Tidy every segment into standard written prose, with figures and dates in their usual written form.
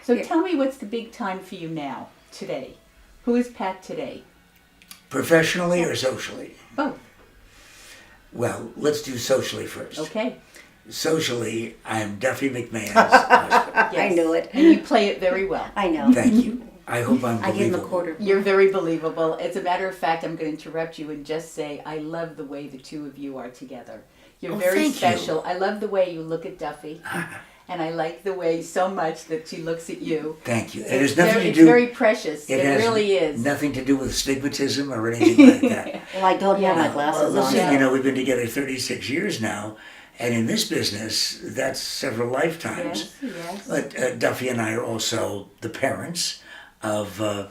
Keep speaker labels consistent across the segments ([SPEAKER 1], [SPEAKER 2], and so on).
[SPEAKER 1] So tell me, what's the big time for you now, today? Who is Pat today?
[SPEAKER 2] Professionally or socially?
[SPEAKER 1] Both.
[SPEAKER 2] Well, let's do socially first.
[SPEAKER 1] Okay.
[SPEAKER 2] Socially, I'm Duffy McMahon's husband.
[SPEAKER 1] Yes.
[SPEAKER 3] I knew it.
[SPEAKER 1] And you play it very well.
[SPEAKER 3] I know.
[SPEAKER 2] Thank you. I hope I'm
[SPEAKER 3] I
[SPEAKER 2] believable.
[SPEAKER 3] gave him a quarter.
[SPEAKER 1] You're very believable. As a matter of fact, I'm going to interrupt you and just say I love the way the two of you are together. You're very
[SPEAKER 2] thank
[SPEAKER 1] special.
[SPEAKER 2] you.
[SPEAKER 1] I love the way you look at Duffy. And I like the way so much that she looks at you.
[SPEAKER 2] Thank you. It
[SPEAKER 1] It's
[SPEAKER 2] has nothing
[SPEAKER 1] very,
[SPEAKER 2] to
[SPEAKER 1] it's
[SPEAKER 2] do.
[SPEAKER 1] very precious. It
[SPEAKER 2] has
[SPEAKER 1] really is.
[SPEAKER 2] nothing to do with stigmatism or anything like that.
[SPEAKER 3] Well, I don't have my glasses
[SPEAKER 2] Well,
[SPEAKER 3] on.
[SPEAKER 2] listen,
[SPEAKER 1] Yeah.
[SPEAKER 2] we've been together 36 years now, and in this business, that's several lifetimes.
[SPEAKER 1] Yes.
[SPEAKER 2] But Duffy and I are also the parents of a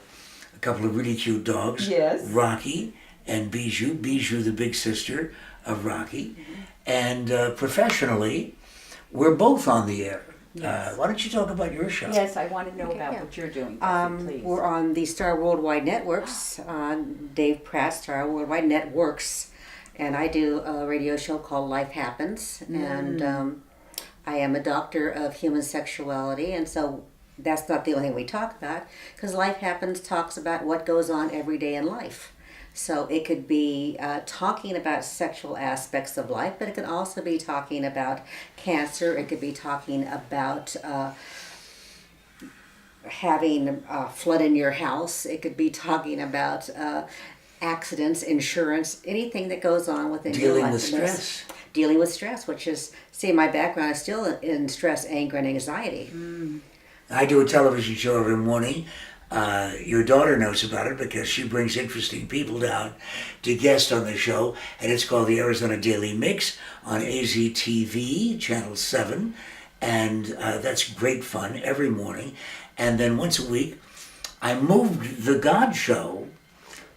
[SPEAKER 2] couple of really cute dogs.
[SPEAKER 1] Yes.
[SPEAKER 2] Rocky and Bijou. Bijou, the big sister of Rocky. And professionally, we're both on the air.
[SPEAKER 1] Yes.
[SPEAKER 2] Why don't you talk about your show?
[SPEAKER 1] Yes, I want to know about
[SPEAKER 3] yeah.
[SPEAKER 1] what you're doing, Duffy, please.
[SPEAKER 3] We're on the Star Worldwide Networks, Dave Pratt, Star Worldwide Networks, and I do a radio show called Life Happens, and I am a doctor of human sexuality, and so that's not the only thing we talk about, because Life Happens talks about what goes on every day in life. So it could be talking about sexual aspects of life, but it could also be talking about cancer. It could be talking about having a flood in your house. It could be talking about accidents, insurance, anything that goes on within your
[SPEAKER 2] Dealing
[SPEAKER 3] life.
[SPEAKER 2] with stress.
[SPEAKER 3] Dealing with stress, which is, see, my background is still in stress, anger, and anxiety.
[SPEAKER 2] I do a television show every morning. Your daughter knows about it because she brings interesting people down to guest on the show, and it's called the Arizona Daily Mix on AZTV, Channel 7, and that's great fun every morning. And then once a week, I moved The God Show,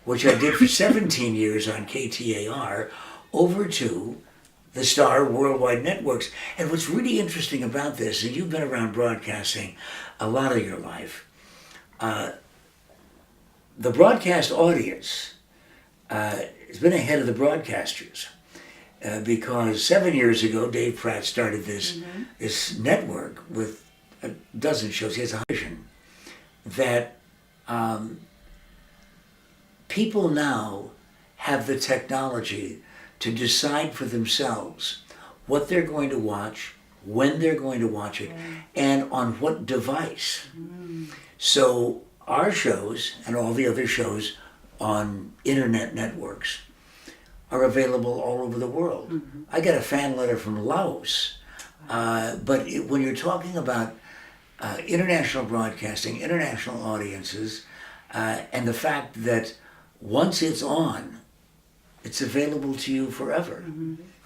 [SPEAKER 2] which I did for 17 years on KTAR, over to the Star Worldwide Networks. And what's really interesting about this, and you've been around broadcasting a lot of your life, the broadcast audience has been ahead of the broadcasters because 7 years ago Dave Pratt started this network with a dozen shows. He has a vision that people now have the technology to decide for themselves what they're going to watch, when they're going to watch it, and on what device. So our shows and all the other shows on internet networks are available all over the world. I got a fan letter from Laos, when you're talking about international broadcasting, international audiences, and the fact that once it's on, it's available to you forever,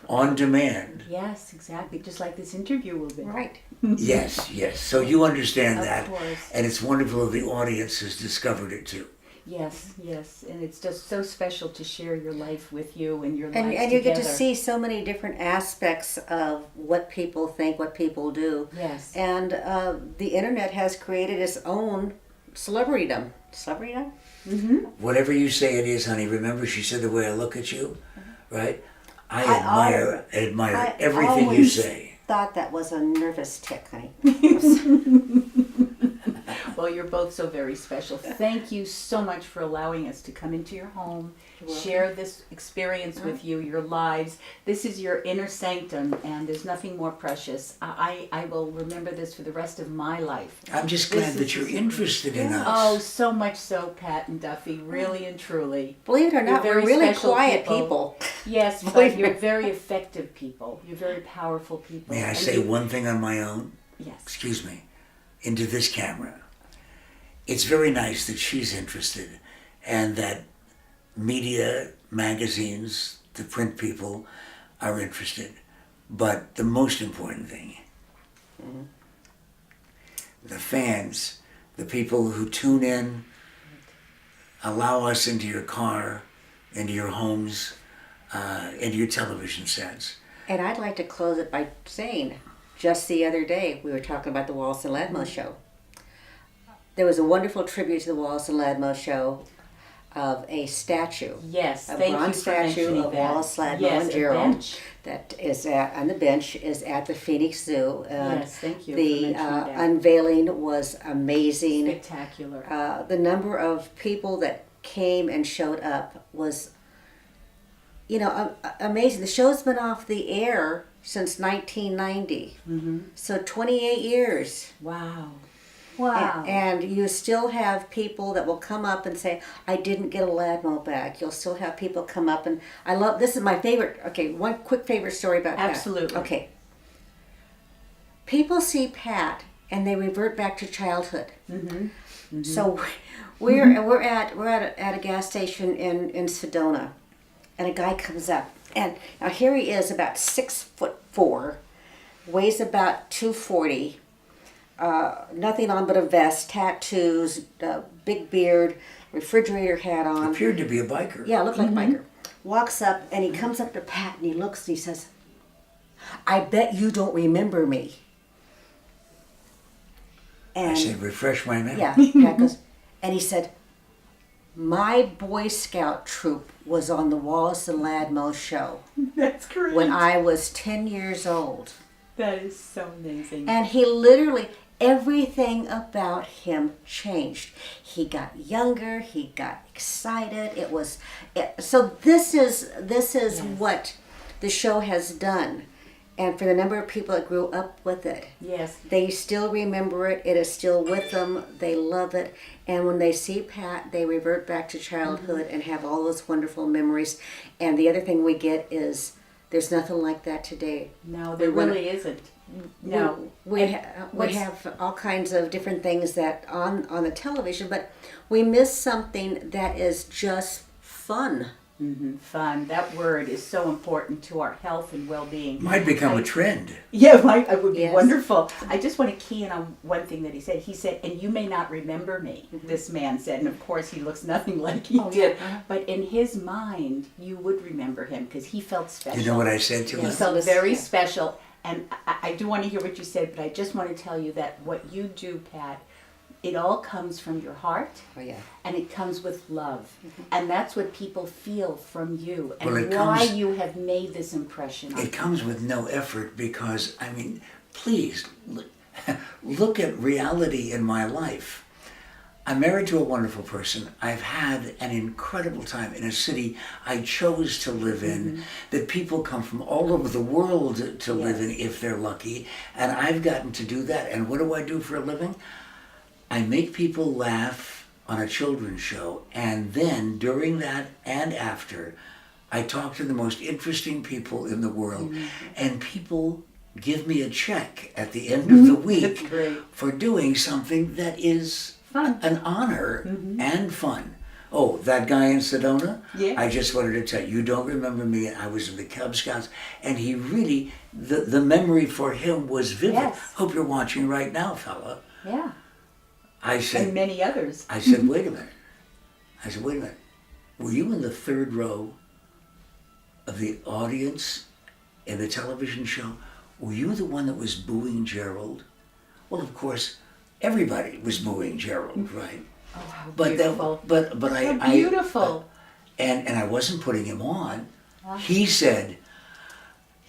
[SPEAKER 2] on demand.
[SPEAKER 1] Yes, exactly. Just like this interview will be.
[SPEAKER 3] Right.
[SPEAKER 2] Yes, yes. So you understand
[SPEAKER 1] Of
[SPEAKER 2] that,
[SPEAKER 1] course.
[SPEAKER 2] and it's wonderful the audience has discovered it too.
[SPEAKER 1] Yes, yes. And it's just so special to share your life with you and your lives
[SPEAKER 3] And you get to
[SPEAKER 1] together.
[SPEAKER 3] see so many different aspects of what people think, what people do.
[SPEAKER 1] Yes.
[SPEAKER 3] And the internet has created its own celebritydom. Celebritydom?
[SPEAKER 2] Whatever you say it is, honey, remember she said the way I look at you, right? I admire
[SPEAKER 3] I
[SPEAKER 2] everything you
[SPEAKER 3] always
[SPEAKER 2] say.
[SPEAKER 3] thought that was a nervous tick, honey.
[SPEAKER 1] Well, you're both so very special. Thank you so much for allowing us to come into your home, share this experience with you, your lives. This is your inner sanctum, and there's nothing more precious. I will remember this for the rest of my life.
[SPEAKER 2] I'm just
[SPEAKER 1] This
[SPEAKER 2] glad
[SPEAKER 1] is
[SPEAKER 2] that you're
[SPEAKER 1] just-
[SPEAKER 2] interested in us.
[SPEAKER 1] Oh, so much so, Pat and Duffy, really and truly.
[SPEAKER 3] Believe it or
[SPEAKER 1] You're
[SPEAKER 3] not,
[SPEAKER 1] very
[SPEAKER 3] we're really
[SPEAKER 1] special
[SPEAKER 3] quiet
[SPEAKER 1] people.
[SPEAKER 3] people.
[SPEAKER 1] Yes,
[SPEAKER 3] Believe
[SPEAKER 1] but you're
[SPEAKER 3] me.
[SPEAKER 1] very effective people. You're very powerful people.
[SPEAKER 2] May I
[SPEAKER 1] And
[SPEAKER 2] say
[SPEAKER 1] you-
[SPEAKER 2] one thing on my own?
[SPEAKER 1] Yes.
[SPEAKER 2] Excuse me. Into this camera. It's very nice that she's interested and that media, magazines, the print people are interested. But the most important thing, the fans, the people who tune in, allow us into your car, into your homes, into your television sets.
[SPEAKER 3] And I'd like to close it by saying, just the other day, we were talking about the Wallace and Ladmo show. There was a wonderful tribute to the Wallace and Ladmo show of a statue.
[SPEAKER 1] Yes,
[SPEAKER 3] A
[SPEAKER 1] thank you
[SPEAKER 3] bronze
[SPEAKER 1] for
[SPEAKER 3] statue
[SPEAKER 1] mentioning
[SPEAKER 3] of
[SPEAKER 1] that.
[SPEAKER 3] Wallace Ladmo
[SPEAKER 1] Yes,
[SPEAKER 3] and
[SPEAKER 1] a
[SPEAKER 3] Gerald
[SPEAKER 1] bench.
[SPEAKER 3] that is on the bench is at the Phoenix Zoo. And
[SPEAKER 1] Yes, thank you for
[SPEAKER 3] the
[SPEAKER 1] mentioning that.
[SPEAKER 3] unveiling was amazing.
[SPEAKER 1] Spectacular.
[SPEAKER 3] The number of people that came and showed up was, amazing. The show's been off the air since 1990, so 28 years.
[SPEAKER 1] Wow. Wow.
[SPEAKER 3] And you still have people that will come up and say, I didn't get a Ladmo back. You'll still have people come up and this is my favorite. Okay, one quick favorite story about Pat.
[SPEAKER 1] Absolutely.
[SPEAKER 3] Okay. People see Pat and they revert back to childhood. So we're at a gas station in Sedona, and a guy comes up, and now here he is, about 6'4", weighs about 240. Nothing on but a vest, tattoos, big beard, refrigerator hat on.
[SPEAKER 2] Appeared to be a biker.
[SPEAKER 3] Yeah, looked like a biker. Walks up and he comes up to Pat and he looks and he says, I bet you don't remember me. And
[SPEAKER 2] I said, refresh my memory.
[SPEAKER 3] yeah, Pat goes, and he said, my Boy Scout troop was on the Wallace and Ladmo show
[SPEAKER 1] That's great.
[SPEAKER 3] when I was 10 years old.
[SPEAKER 1] That is so amazing.
[SPEAKER 3] And he literally, everything about him changed. He got younger. He got excited. So this is what the show has done. And for the number of people that grew up with it,
[SPEAKER 1] Yes.
[SPEAKER 3] they still remember it. It is still with them. They love it. And when they see Pat, they revert back to childhood and have all those wonderful memories. And the other thing we get is there's nothing like that today.
[SPEAKER 1] No, there really isn't. No.
[SPEAKER 3] We
[SPEAKER 1] what's-
[SPEAKER 3] have all kinds of different things that on the television, but we miss something that is just fun.
[SPEAKER 1] Fun. That word is so important to our health and well-being.
[SPEAKER 2] Might become a trend.
[SPEAKER 1] Yeah, it would be
[SPEAKER 3] Yes.
[SPEAKER 1] wonderful. I just want to key in on one thing that he said. He said, and you may not remember me, this man said. And of course, he looks nothing like he did. But in his mind, you would remember him because he felt special.
[SPEAKER 2] You know what I said to
[SPEAKER 1] He
[SPEAKER 2] him?
[SPEAKER 1] felt very special. And I do want to hear what you said, but I just want to tell you that what you do, Pat, it all comes from your heart.
[SPEAKER 3] Oh yeah.
[SPEAKER 1] And it comes with love. And that's what people feel from you and
[SPEAKER 2] Well, it
[SPEAKER 1] why
[SPEAKER 2] comes-
[SPEAKER 1] you have made this impression on
[SPEAKER 2] It comes with no effort because, please, look at reality in my life. I'm married to a wonderful person. I've had an incredible time in a city I chose to live in, that people come from all over the world to live in if they're lucky. And I've gotten to do that. And what do I do for a living? I make people laugh on a children's show. And then during that and after, I talk to the most interesting people in the world. And people give me a check at the end of the week
[SPEAKER 1] That's great.
[SPEAKER 2] for doing something that is
[SPEAKER 1] Fun.
[SPEAKER 2] an honor and fun. Oh, that guy in Sedona?
[SPEAKER 1] Yeah.
[SPEAKER 2] I just wanted to tell you, you don't remember me. I was in the Cub Scouts, and he really, the memory for him was vivid.
[SPEAKER 1] Yes.
[SPEAKER 2] Hope you're watching right now, fella.
[SPEAKER 1] Yeah.
[SPEAKER 2] I said,
[SPEAKER 1] And many others.
[SPEAKER 2] I said, wait a minute. Were you in the third row of the audience in the television show? Were you the one that was booing Gerald? Well, of course, everybody was booing Gerald, right?
[SPEAKER 1] Oh, how
[SPEAKER 2] But
[SPEAKER 1] beautiful.
[SPEAKER 2] but
[SPEAKER 1] How
[SPEAKER 2] I
[SPEAKER 1] beautiful.
[SPEAKER 2] and I wasn't putting him on. He said,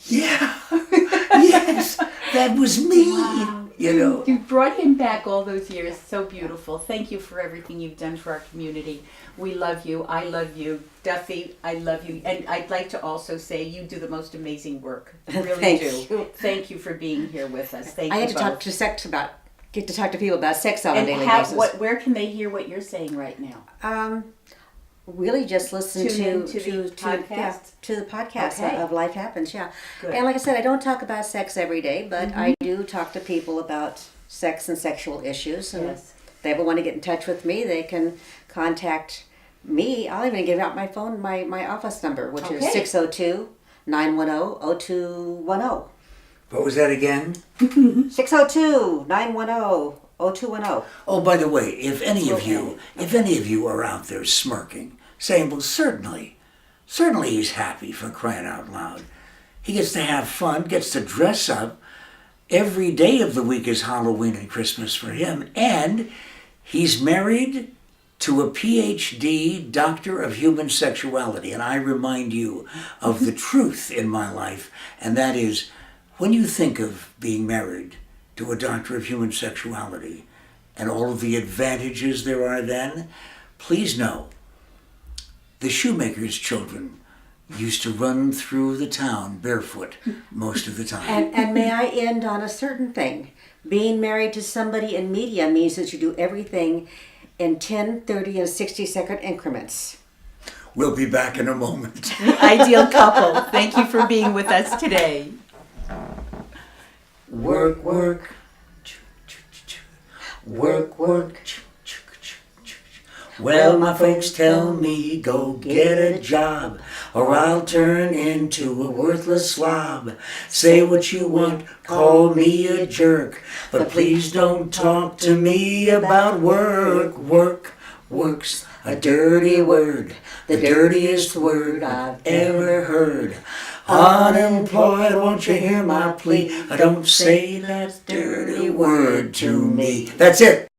[SPEAKER 2] "Yeah, yes, that was me."
[SPEAKER 1] Wow.
[SPEAKER 2] You know.
[SPEAKER 1] You brought him back all those years. So beautiful. Thank you for everything you've done for our community. We love you. I love you. Duffy, I love you. And I'd like to also say you do the most amazing work. You really
[SPEAKER 3] Thank
[SPEAKER 1] do.
[SPEAKER 3] you.
[SPEAKER 1] Thank you for being here with us. Thank
[SPEAKER 3] I
[SPEAKER 1] you
[SPEAKER 3] had to
[SPEAKER 1] both.
[SPEAKER 3] get to talk to people about sex on a
[SPEAKER 1] And
[SPEAKER 3] daily
[SPEAKER 1] how,
[SPEAKER 3] basis.
[SPEAKER 1] where can they hear what you're saying right now?
[SPEAKER 3] Really just listen
[SPEAKER 1] Tune in to the podcast?
[SPEAKER 3] yeah, to the podcast
[SPEAKER 1] Okay.
[SPEAKER 3] of Life Happens, yeah.
[SPEAKER 1] Good.
[SPEAKER 3] And like I said, I don't talk about sex every day, but I do talk to people about sex and sexual issues. And
[SPEAKER 1] Yes.
[SPEAKER 3] if they ever want to get in touch with me, they can contact me. I'll even give out my phone, my office number, which
[SPEAKER 1] Okay.
[SPEAKER 3] is 602-910-0210.
[SPEAKER 2] What was that again?
[SPEAKER 3] 602-910-0210.
[SPEAKER 2] Oh, by the way, if any of you are out there smirking, saying, "Well, certainly he's happy, for crying out loud. He gets to have fun, gets to dress up. Every day of the week is Halloween and Christmas for him, and he's married to a PhD Doctor of Human Sexuality. And I remind you of the truth in my life, and that is, when you think of being married to a Doctor of Human Sexuality and all of the advantages there are then, please know the shoemaker's children used to run through the town barefoot most of the time.
[SPEAKER 3] And may I end on a certain thing? Being married to somebody in media means that you do everything in 10, 30, and 60-second increments.
[SPEAKER 2] We'll be back in a moment.
[SPEAKER 1] Ideal couple. Thank you for being with us today.
[SPEAKER 2] Work, work. Work, work. Well, my folks tell me, go get a job, or I'll turn into a worthless slob. Say what you want, call me a jerk, but please don't talk to me about work. Work, work's a dirty word, the dirtiest word I've ever heard. Unemployed, won't you hear my plea? Don't say that dirty word to me. That's it.